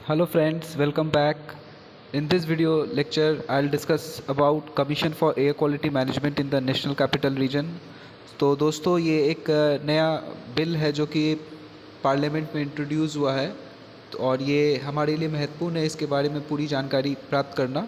Hello friends, welcome back. In this video lecture, I'll discuss about Commission for Air Quality Management in the National Capital Region. तो दोस्तों ये एक नया bill है जो कि पार्लियामेंट में इंट्रोड्यूस हुआ है और ये हमारे लिए महत्वपूर्ण है इसके बारे में पूरी जानकारी प्राप्त करना.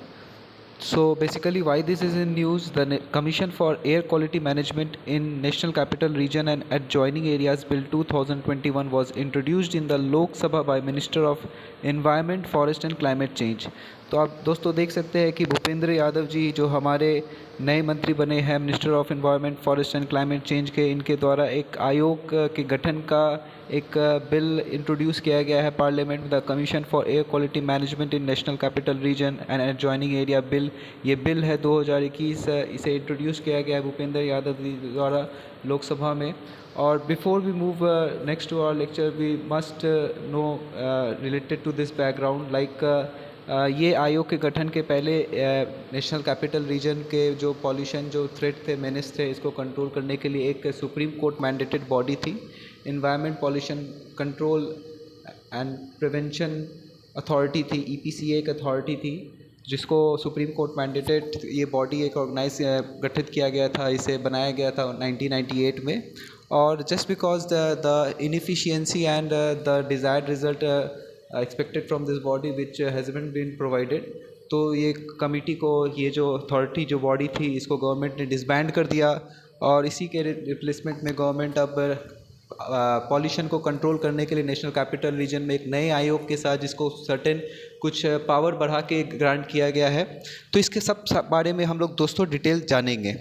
So basically why this is in news, the Commission for Air Quality Management in National Capital Region and Adjoining Areas Bill 2021 was introduced in the Lok Sabha by Minister of Environment, Forest and Climate Change. तो आप दोस्तों देख सकते हैं कि भूपेंद्र यादव जी जो हमारे नए मंत्री बने हैं minister of environment forest and climate change के, इनके द्वारा एक आयोग के गठन का एक बिल इंट्रोड्यूस किया गया है पार्लियामेंट में, the commission for air quality management in national capital region and adjoining area bill. ये बिल है 2021, इसे इंट्रोड्यूस किया गया है भूपेंद्र यादव जी द्वारा लोकसभा में. और before we move next to our lecture we must know related to this background like ये आयोग के गठन के पहले नेशनल कैपिटल रीजन के जो पॉल्यूशन जो थ्रेट थे मेनेस थे इसको कंट्रोल करने के लिए एक सुप्रीम कोर्ट मैंडेटेड बॉडी थी, environment pollution control and prevention authority थी, EPCA एक अथॉरिटी थी जिसको सुप्रीम कोर्ट मैंडेटेड ये बॉडी एक ऑर्गेनाइज गठित किया गया था, इसे बनाया गया था 1998 में. और just because the inefficiency and the desired result expected from this body which hasn't been provided, तो ये कमेटी को ये जो अथॉरिटी जो बॉडी थी इसको गवर्नमेंट ने डिसबैंड कर दिया और इसी के रिप्लेसमेंट में गवर्नमेंट अब पॉल्यूशन को कंट्रोल करने के लिए नेशनल कैपिटल रीजन में एक नए आयोग के साथ जिसको सर्टेन कुछ पावर बढ़ा के ग्रांट किया गया है. तो इसके सब बारे में हम लोग दोस्तों डिटेल जानेंगे.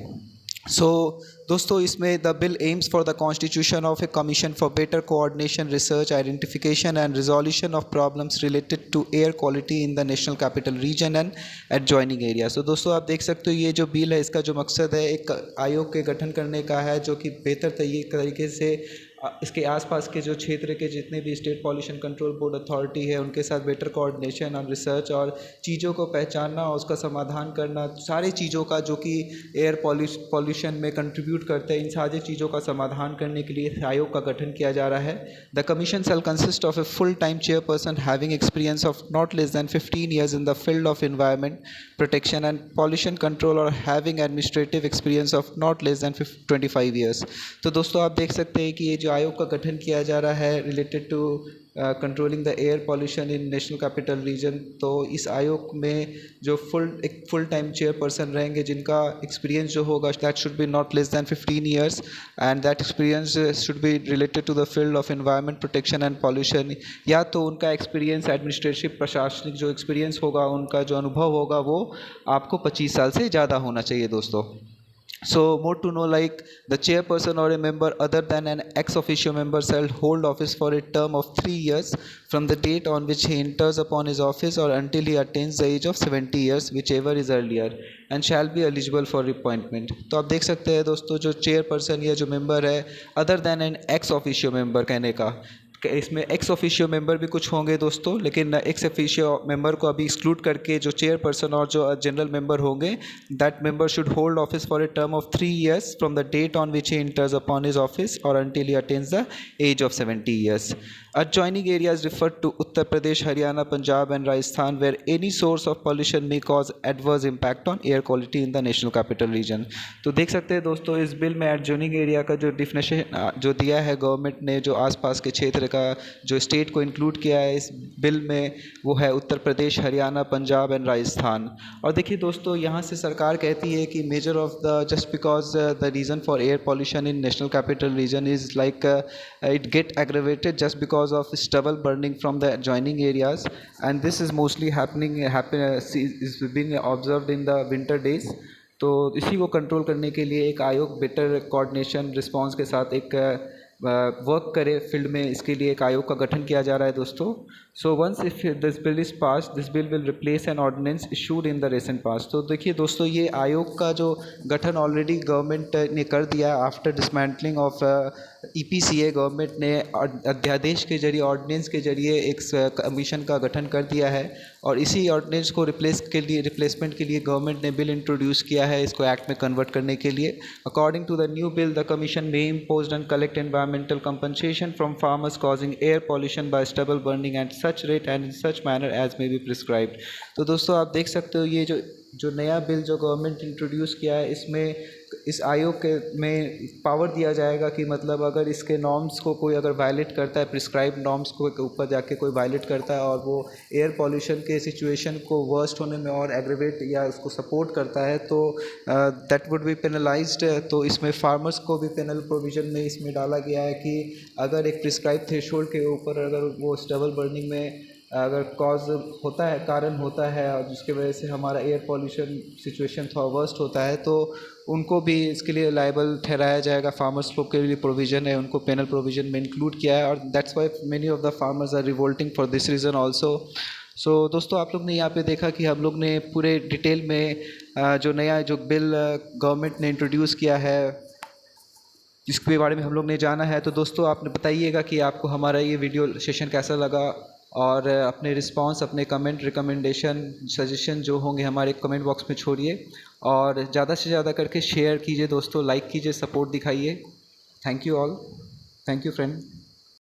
दोस्तों इसमें the bill aims for the constitution of a commission for better coordination research identification and resolution of problems related to air quality in the national capital region and adjoining area. दोस्तों आप देख सकते हो ये जो बिल है इसका जो मकसद है एक आयोग के गठन करने का है जो कि बेहतर तरीके से इसके आसपास के जो क्षेत्र के जितने भी state pollution control board authority है उनके साथ बेटर कोऑर्डिनेशन और रिसर्च और चीज़ों को पहचानना और उसका समाधान करना, सारी चीज़ों का जो कि एयर पॉल्यूशन में कंट्रीब्यूट करते हैं इन सारी चीज़ों का समाधान करने के लिए आयोग का गठन किया जा रहा है. The commission shall consist of a full time chairperson having experience of not less than 15 years in the field of environment protection and pollution control और having administrative experience of not less than 25 years. तो दोस्तों आप देख सकते हैं कि ये जो आयोग का गठन किया जा रहा है related to controlling the air pollution in national capital region, तो इस आयोग में जो एक फुल टाइम चेयरपर्सन रहेंगे जिनका एक्सपीरियंस जो होगा that should be not less than 15 years and that experience should be related to the field of environment protection and pollution. या तो उनका एक्सपीरियंस एडमिनिस्ट्रेटिव प्रशासनिक जो एक्सपीरियंस होगा उनका जो अनुभव होगा वो आपको 25 साल से ज़्यादा होना चाहिए दोस्तों. So more to know like the chairperson or a member other than an ex officio member shall hold office for a term of 3 years from the date on which he enters upon his office or until he attains the age of 70 years whichever is earlier and shall be eligible for appointment. तो आप देख सकते हैं दोस्तों जो chairperson या जो member है other than an ex officio member कहने का, इसमें एक्स ऑफिशियो मेंबर भी कुछ होंगे दोस्तों, लेकिन एक्स ऑफिशियो मेंबर को अभी एक्सक्लूड करके जो चेयरपर्सन और जो जनरल मेंबर होंगे that member should hold office for a term of 3 years from the date on which he enters upon his office और until he attains the age of 70 years. Adjoining areas refer to Uttar Pradesh, Haryana, Punjab and Rajasthan where any source of pollution may cause adverse impact on air quality in the national capital region. तो देख सकते हैं दोस्तों इस bill में adjoining area का जो definition जो दिया है गवर्नमेंट ने, जो आसपास के क्षेत्र का जो स्टेट को इंक्लूड किया है इस बिल में वो है उत्तर प्रदेश, हरियाणा, पंजाब एंड राजस्थान. और देखिए दोस्तों यहाँ से सरकार कहती है कि measure of the just because the reason for air pollution in national capital region is like it get aggravated just because of stubble burning from the adjoining areas and this is mostly is being observed in the winter days. तो इसी को control करने के लिए एक आयोग better coordination response के साथ एक वर्क करे फील्ड में, इसके लिए एक आयोग का गठन किया जा रहा है दोस्तों. So once if this bill is pass this bill will replace an ordinance issued in the recent past. तो देखिए दोस्तों ये आयोग का जो गठन ऑलरेडी गवर्नमेंट ने कर दिया after dismantling of EPCA government ने अध्यादेश के जरिए, ऑर्डिनेंस के जरिए एक कमीशन का गठन कर दिया है और इसी ऑर्डिनेंस को रिप्लेसमेंट के लिए गवर्नमेंट ने बिल इंट्रोड्यूस किया है इसको एक्ट में कन्वर्ट करने के लिए। According to the new bill, the commission may impose and collect environmental compensation from farmers causing air pollution by stubble burning at such rate and in such manner as may be prescribed. तो दोस्तों आप देख सकते हो ये जो नया bill जो गवर्नमेंट इंट्रोड्यूस किया है, इसमें इस आयोग के में पावर दिया जाएगा कि मतलब अगर इसके नॉर्म्स को कोई अगर वायलेट करता है, प्रिस्क्राइब नॉर्म्स को ऊपर जाके कोई वायलेट करता है और वो एयर पॉल्यूशन के सिचुएशन को वर्स्ट होने में और एग्रीवेट या उसको सपोर्ट करता है तो दैट वुड बी पेनलाइज्ड। तो इसमें फार्मर्स को भी पेनल प्रोविज़न में इसमें डाला गया है कि अगर एक प्रिस्क्राइब थ्रेशोल्ड के ऊपर अगर वो स्टबल बर्निंग में अगर कॉज होता है, कारण होता है और जिसकी वजह से हमारा एयर पॉल्यूशन सिचुएशन थोड़ा वर्स्ट होता है तो उनको भी इसके लिए लायबल ठहराया जाएगा। फार्मर्स को के लिए प्रोविज़न है, उनको पेनल प्रोविज़न में इंक्लूड किया है और that's why many of the farmers are revolting for this reason also. सो दोस्तों आप लोग ने यहाँ पे देखा कि हम लोग ने पूरे डिटेल में जो नया जो बिल गवर्नमेंट ने इंट्रोड्यूस किया है जिसके बारे में हम लोग ने जाना है। तो दोस्तों आपने बताइएगा कि आपको हमारा ये वीडियो सेशन कैसा लगा और अपने रिस्पांस, अपने कमेंट, रिकमेंडेशन, सजेशन जो होंगे हमारे कमेंट बॉक्स में छोड़िए और ज़्यादा से ज़्यादा करके शेयर कीजिए दोस्तों, लाइक कीजिए, सपोर्ट दिखाइए। Thank you all, thank you friend.